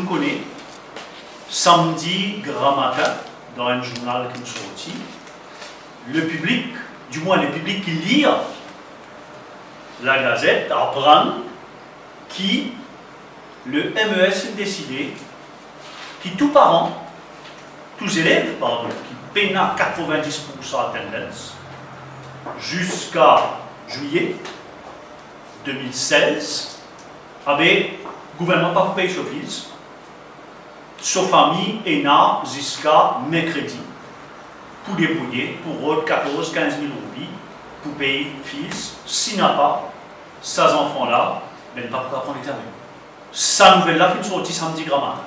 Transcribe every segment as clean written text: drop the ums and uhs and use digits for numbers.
connaît, samedi, grand matin, dans un journal qui nous sortit, le public, du moins le public qui lit la Gazette, apprend qui le MES a décidé, qui tous parents, tous élèves, pardon, qui peinent à 90% attendance, jusqu'à juillet 2016, avait le gouvernement pas payé son fils, sa famille est là jusqu'à mercredi pour débrouiller, pour 14 15 000 roupies, pour payer fils. S'il n'a pas, ces enfants-là, ben, ils ne peuvent pas prendre l'examen. Sa nouvelle-là, fin sortie samedi grand matin.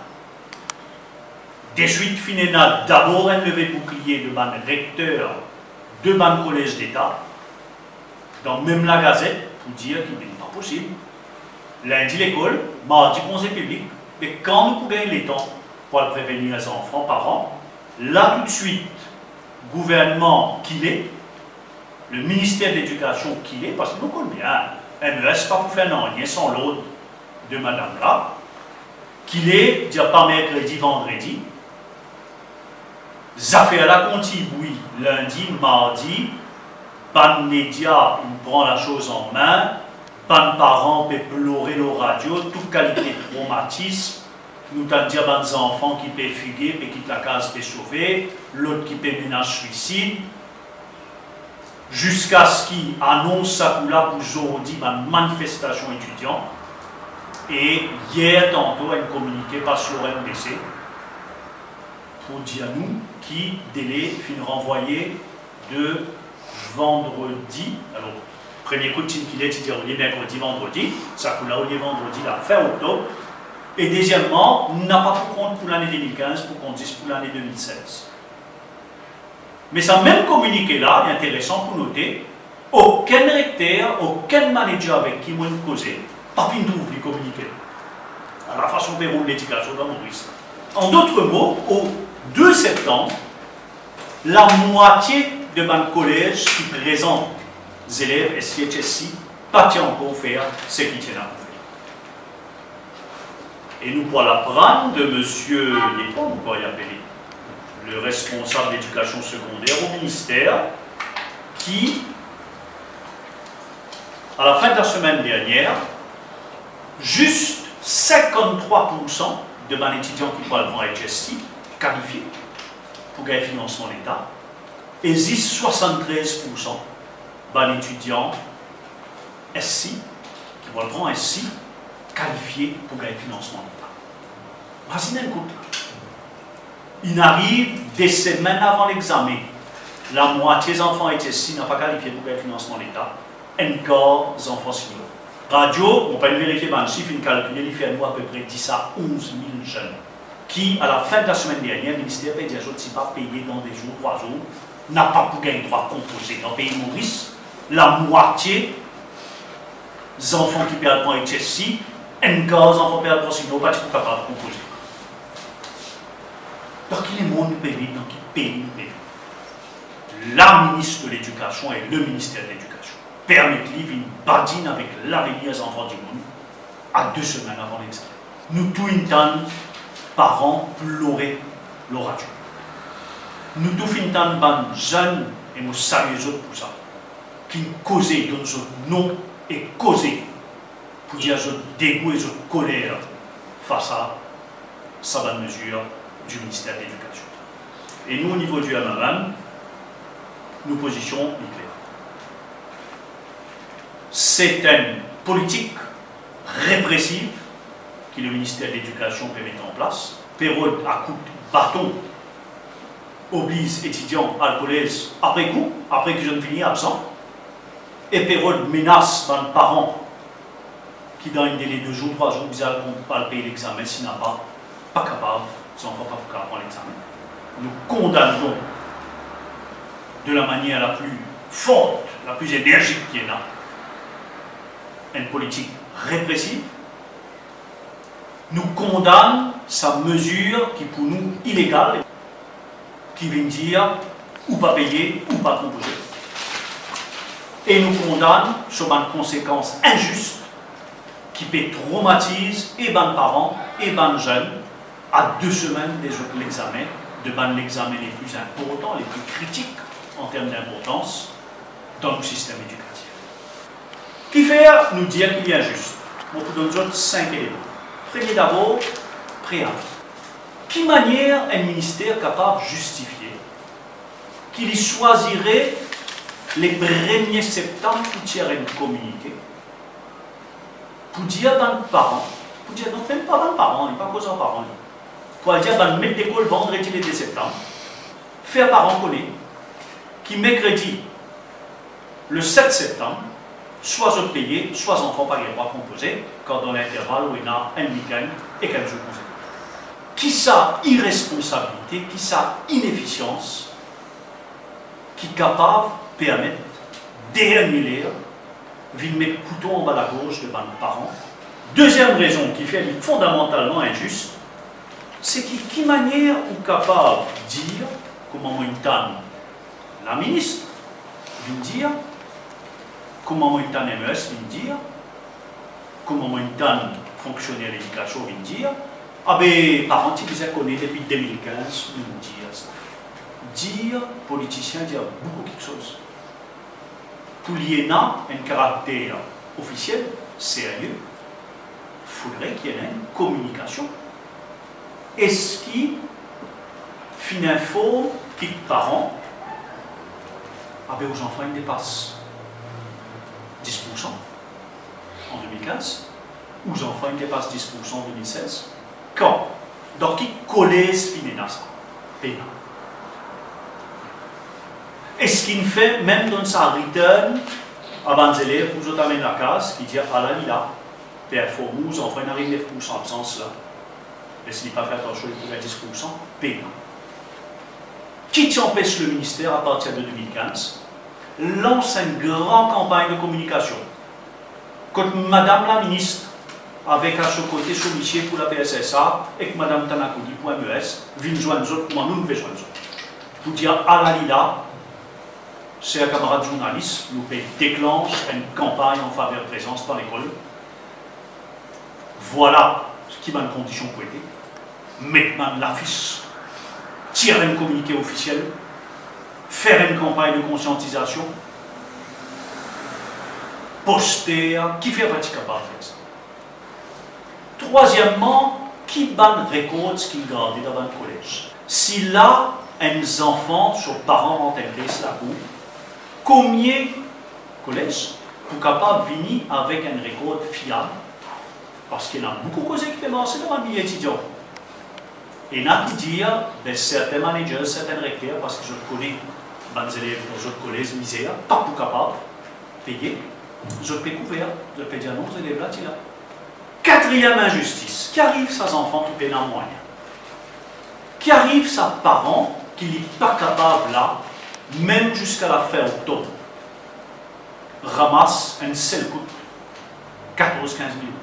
Des suites finales, d'abord un levé de bouclier de ban recteur de ban collège d'État, dans même la Gazette, pour dire qu'il n'est pas possible. Lundi l'école, mardi conseil public, mais quand nous pouvons gagner les temps pour prévenir les enfants, parents, là tout de suite, gouvernement qu'il est, le ministère de l'Éducation qu'il est, parce que nous connaissons bien, MES, pas pour faire rien sans l'autre de madame là, qu'il est, dire pas mercredi, vendredi, ça fait à la contribue lundi, mardi, ban média, il prend la chose en main, ban parents peut pleurer le radio, toute qualité de traumatisme, nous t'en dire des enfants qui peuvent fuguer, qui quittent la case peut sauver, l'autre qui peut menacer suicide, jusqu'à ce qu'il annonce ça pour là pour aujourd'hui une manifestation étudiante. Et hier, tantôt, elle a communiqué par sur MDC pour dire à nous qui délai fin renvoyé de vendredi. Alors, premier coup de qu'il est, c'est-à-dire au lieu mercredi, vendredi, ça coule là au lieu vendredi, la fin octobre. Et deuxièmement, on n'a pas pour compte pour l'année 2015, pour qu'on dise pour l'année 2016. Mais ça même communiqué-là, est intéressant pour noter, aucun recteur, aucun manager avec qui moi nous causé, pas fin trouve les communiqués. À la façon de dérouler l'éducation dans Maurice. En d'autres mots, au 2 septembre, la moitié de mon collège qui présente les élèves SCHSI pas encore faire ce qui tient à faire. Et nous pourrons l'apprendre de M. Yépon, vous pourriez appeler, le responsable d'éducation secondaire au ministère, qui, à la fin de la semaine dernière, juste 53% de mes étudiants qui parlent en HSI qualifiés pour gagner financement de l'État, et 73% de étudiants SI qui vont prendre SI qualifiés pour gagner financement de l'État. Imaginez un coup. Il arrive des semaines avant l'examen, la moitié des enfants HSI n'ont pas qualifié pour gagner financement de l'État, encore des enfants seniors. Radio, on peut vérifier un chiffre, une calculé, il fait à peu près 10 à 11 000 jeunes qui, à la fin de la semaine dernière, le ministère peut dire si pas payé dans des jours, 3 jours, n'a pas pour gagner droit composé. Dans le pays Maurice, la moitié des enfants qui perdent pour HSI, encore des enfants qui perdent pour sinon, pas capable de composer. Donc, il est monde pays, donc il paye, la ministre de l'Éducation et le ministère de l'Éducation permettent-lui une badine avec l'avenir des enfants du monde à 2 semaines avant l'examen. Nous tous une temps, parents pleurer le radio. Nous tous une temps, jeunes, et nous saluons les autres pour ça, qui causaient dans notre nom et causaient pour dire notre dégoût et notre colère face à cette mesure du ministère de l'Éducation. Et nous, au niveau du MMM, nos positions sont claires. C'est une politique répressive que le ministère de l'Éducation peut mettre en place. Période à coup de bâton oblige étudiants à le collège après coup, après que je ne finis absent. Et période menace dans les parents qui, dans un délai de 2 jours, 3 jours, disent qu'on ne peut pas payer l'examen s'il n'a pas capable, si on ne peut pas prendre l'examen. Nous condamnons de la manière la plus forte, la plus énergique qui est là, une politique répressive. Nous condamnons sa mesure qui pour nous illégale, qui vient dire ou pas payer ou pas composer. Et nous condamnons sur une conséquence injuste qui peut traumatiser et les parents et les jeunes à 2 semaines de l'examen, de l'examen les plus importants, les plus critiques en termes d'importance dans le système éducatif. Qui fait nous dire qu'il est injuste? On vous donne 5 éléments. Premier d'abord, préambule. Qui manière un ministère capable de justifier qu'il y choisirait les 1er septembre pour tirer un communiqué, pour dire à nos parents, pour dire non, même pas à nos parents, il n'y a pas cause aux parents, pour dire à mettre d'école vendredi le 2 septembre, faire parents connaître, qui mercredi, le 7 septembre, soit je payé, soit enfant par les droits composés, quand dans l'intervalle où il y a un week-end et quelques jours consécutifs. Qui ça irresponsabilité, qui ça inefficience, qui est capable de permettre d'annuler, de mettre couteau en bas de la gauche de nos parents. Deuxième raison qui fait fondamentalement injuste, c'est qui manière ou capable de dire, comment la ministre vient dire, comment MES vient dire, comment fonctionnaire de l'éducation vient dire, ah ben, parents qui vous connaissent depuis 2015, nous dire ça. Dire, politicien, dire beaucoup quelque chose. Pour l'IENA, un caractère officiel, sérieux, il faudrait qu'il y ait une communication. Est-ce qu'il FININFO, qui parents, ah ben, aux enfants, ils dépassent 10% en 2015, aux enfants, ils dépassent 10% en 2016. Quand? Donc, qui collait ce FINENA, ça? Pénal. Est-ce qu'il fait, même dans sa return, avant les élèves, vous autres amènent la case, qui dit, ah là, il a, père formou, aux enfants, il arrive 9% d'absence là. Et s'il n'est pas fait attention, il pourrait 10%, pénal. Qui t'empêche le ministère à partir de 2015 lance une grande campagne de communication. Quand Madame la ministre, avec à ce côté son métier pour la PSSA, et que Madame Tanakoudi pour MES, vient joindre nous autres, comment nous besoin de ça. Pour dire à la Lila, c'est un camarade journaliste, nous déclenche une campagne en faveur de présence dans l'école. Voilà ce qui m'a une condition pour aider. Maintenant, l'affiche, tirer un communiqué officiel, faire une campagne de conscientisation, poster, qui fait pas capable de faire ça. Troisièmement, qui ban records qui gardent dans le collège. Si là, un enfant, sur parents rentrent la cour, combien collège pour capable de venir avec un record fiable, parce qu'il y a beaucoup de causes qui peuvent lancer dans un milieu étudiant. Et il y a qui disent, ben, certains managers, certains recteurs, parce que je connais les élèves dans d'autres collèges, misère, pas pour capable de payer, je peux couvrir, je peux dire non, aux élèves là, tu là. Quatrième injustice, qui arrive à ses enfants qui paient un moyen? Qui arrive à ses parents qui n'est pas capable là, même jusqu'à la fin octobre, ramasse un seul coup, 14-15 000 euros.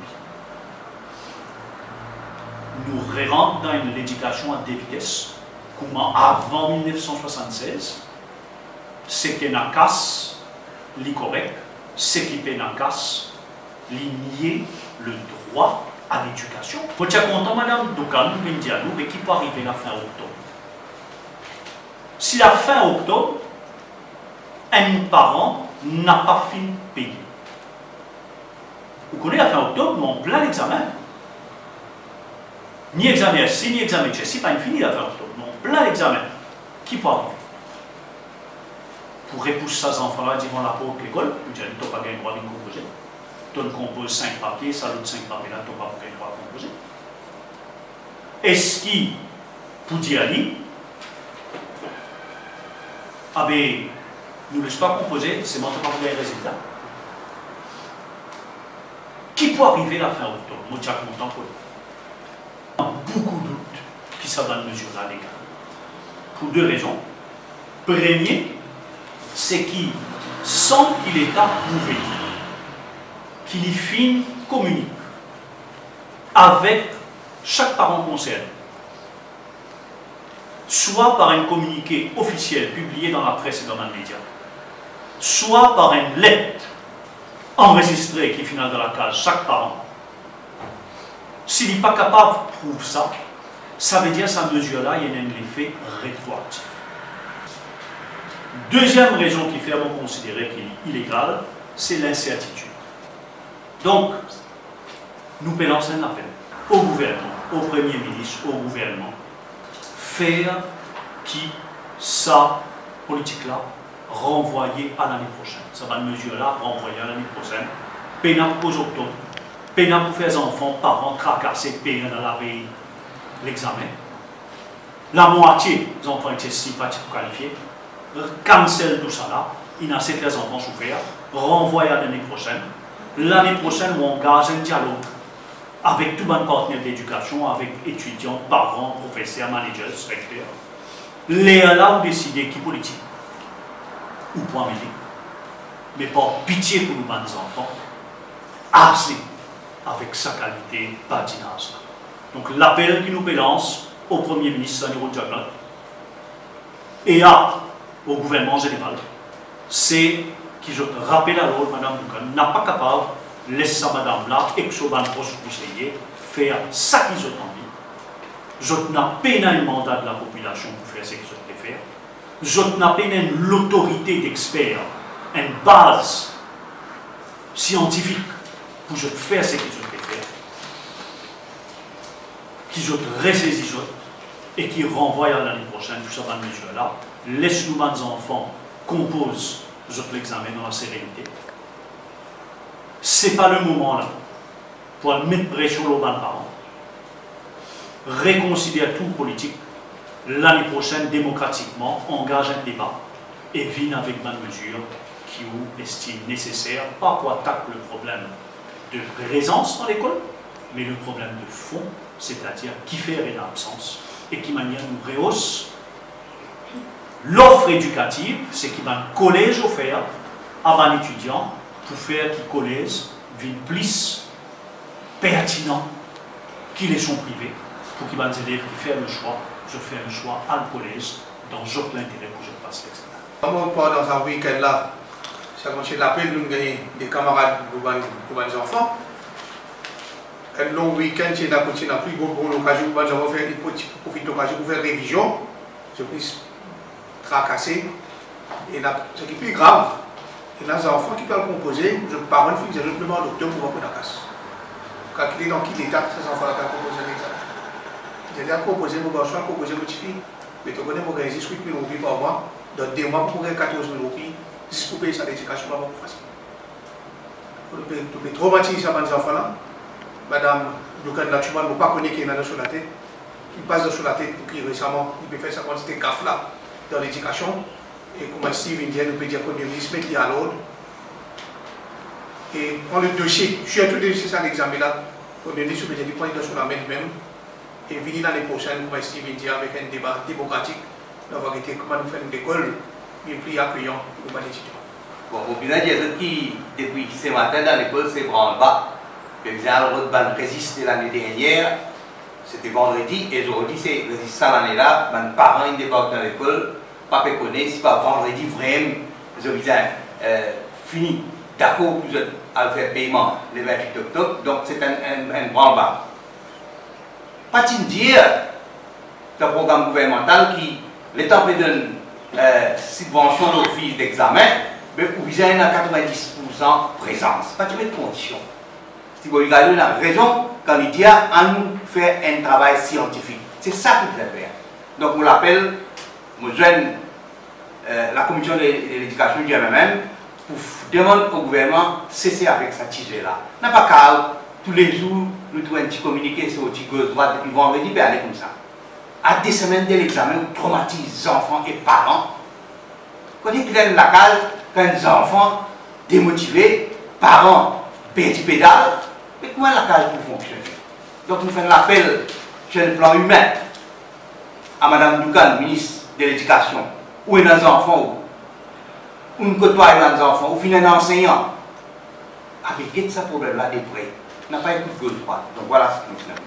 Nous rentrons dans une éducation à deux vitesses, comment avant 1976, ce qui est dans la casse, correct, ce qui est dans la casse, nier le droit à l'éducation. Vous êtes content, Madame Doukan, nous venons dire à nous, mais qui peut arriver la fin octobre? Si la fin octobre, un parent n'a pas fini de payer. Vous connaissez la fin octobre, mais en plein examen. Ni examen SC, ni examen HSC, pas fini la fin octobre, mais en plein examen. Qui peut arriver? Pour repousser ces enfants-là devant la porte de l'école, vous dites, tu n'as pas gagné le droit de composer. Tu composes 5 papiers, ça l'autre 5 papiers là, tu n'as pas gagné le droit de composer. Est-ce qu'il, pour dire à lui, ah ben, nous ne laisse pas composer, c'est moi qui n'ai pas gagné le résultat. Qui peut arriver la fin octobre? Moi, je suis content pour lui. Beaucoup de doutes qui sont dans la mesure là, les gars. Pour deux raisons. Premier, c'est qu'il semble qu'il est approuvé, qu'il y fin communique avec chaque parent concerné, soit par un communiqué officiel publié dans la presse et dans les médias, soit par une lettre enregistrée qui finit dans la case chaque parent. S'il n'est pas capable de prouver ça, ça veut dire que cette mesure-là, il y a un effet rétroactif. Deuxième raison qui fait à considérer qu'il est illégal, c'est l'incertitude. Donc, nous lançons un appel au gouvernement, au Premier ministre, au gouvernement, faire qui sa politique-là renvoyer à l'année prochaine. Ça va une mesure-là renvoyer à l'année prochaine. Pénal aux octobre, pénal pour faire les enfants, parents tracassés, pénal dans la veille l'examen. La moitié des enfants étaient si pas qualifiés. Cancel tout ça là, il a assez fait les enfants souffrir, renvoyer à l'année prochaine. L'année prochaine, on engage un dialogue avec tout le partenaire d'éducation, avec étudiants, parents, professeurs, managers, recteurs. Les là, on décide qui politique ou point mêler, mais pas pitié pour nous, enfants, assez avec sa qualité patinage. Donc l'appel qui nous lance au Premier ministre Saniro Diaglot et au gouvernement général, c'est qui je rappelle à l'autre, Madame Doukan, n'a pas capable de laisser Madame là, et que ce conseiller, faire ça qu'ils ont envie. Je n'ai pas un mandat de la population pour faire ce qu'ils ont faire. Je n'ai pas l'autorité d'experts, une base scientifique pour faire ce qu'ils ont faire. Qui je ressaisis et qui renvoie à l'année prochaine tout ça dans la mesure-là. Laisse-nous, les enfants, composent l'examen dans la sérénité. Ce n'est pas le moment là pour mettre pression sur les parents. Réconcilier tout politique l'année prochaine démocratiquement, engage un débat et vienne avec une mesure qui vous estime nécessaire, pas pour attaquer le problème de présence dans l'école, mais le problème de fond, c'est-à-dire qui fait une absence et qui manière nous rehausse l'offre éducative, c'est qu'il va un collège offert à un étudiant pour faire que le collège vienne plus pertinent qu'il est son privé, pour qu'il va des élèves qui font le choix, je fais un choix à le collège dans l'intérêt pour que je passe l'examen. Comment dans un week-end-là, ça continue l'appel, nous gagnons des camarades pour les enfants. Un long week-end, c'est n'a plus l'occasion pour faire profiter de l'occasion pour faire révision, je puisse tracasser. Et ce qui est plus grave, il y a des enfants qui peuvent composer, je parle de je demande au docteur pour voir la casse. Quand il est dans quel état, ces enfants-là peuvent composer l'examen. J'ai à composer mon garçon, composer mon petit fille, mais tu connais mon gars, 18 000 roupies par mois, dans 2 mois pour gagner 14 000 roupies, juste pour payer sa l'éducation, pas beaucoup facile. Tu peux traumatiser ces enfants-là. Madame Doukan, là, tu ne pas connaître qu'il y en a sur la tête, qui passe sur la tête pour qu'il récemment, il peut faire sa quantité de gaffe là dans l'éducation. Et comme Steve Indien, nous peut dire Premier ministre, mettre à l'ordre. Et prendre le dossier, je suis à tout dossier ça l'examen là, Premier ministre peut dire prendre sur la main même. Et venir l'année prochaine, comme Steve Indien, avec un débat démocratique, nous allons voir comment nous faire une école, mais plus accueillant pour les étudiants. Bon, au final, il y a d'autres qui, depuis ce matin dans l'école, c'est branle-bas. Le ban résisté l'année dernière, c'était vendredi, et aujourd'hui c'est résistant l'année-là. Mes parents ils débarquent dans l'école, pas connaître, c'est pas vendredi vraiment, ils ont fini, d'accord, vous allez faire paiement le 28 octobre, donc c'est un branle-bas. Pas de dire, le programme gouvernemental qui, l'État peut donner subvention d'office d'examen, mais vous avez à 90% présence, pas de mettre condition. Si vous regardez, on a raison quand il dit à nous faire un travail scientifique. C'est ça qu'il faut faire. Donc, on l'appelle, on joigne la commission de l'éducation du MMM pour demander au gouvernement de cesser avec cette tige-là. N'a pas qu'à tous les jours, nous trouvons un petit communiqué sur le petit gauche droite depuis vendredi, puis aller comme ça. À des semaines de l'examen, on traumatise les enfants et parents. Quand ils prennent la case, quand les enfants démotivés, parents perdent pédale. Mais comment la case peut fonctionner? Donc nous faisons l'appel sur le plan humain à Mme Doukan, ministre de l'Éducation, ou un enfant, ou une côtoie un enfant, ou un enseignant. Avec ce problème-là, des prêts, n'a pas un coup de gauche droite. Donc voilà ce que nous faisons.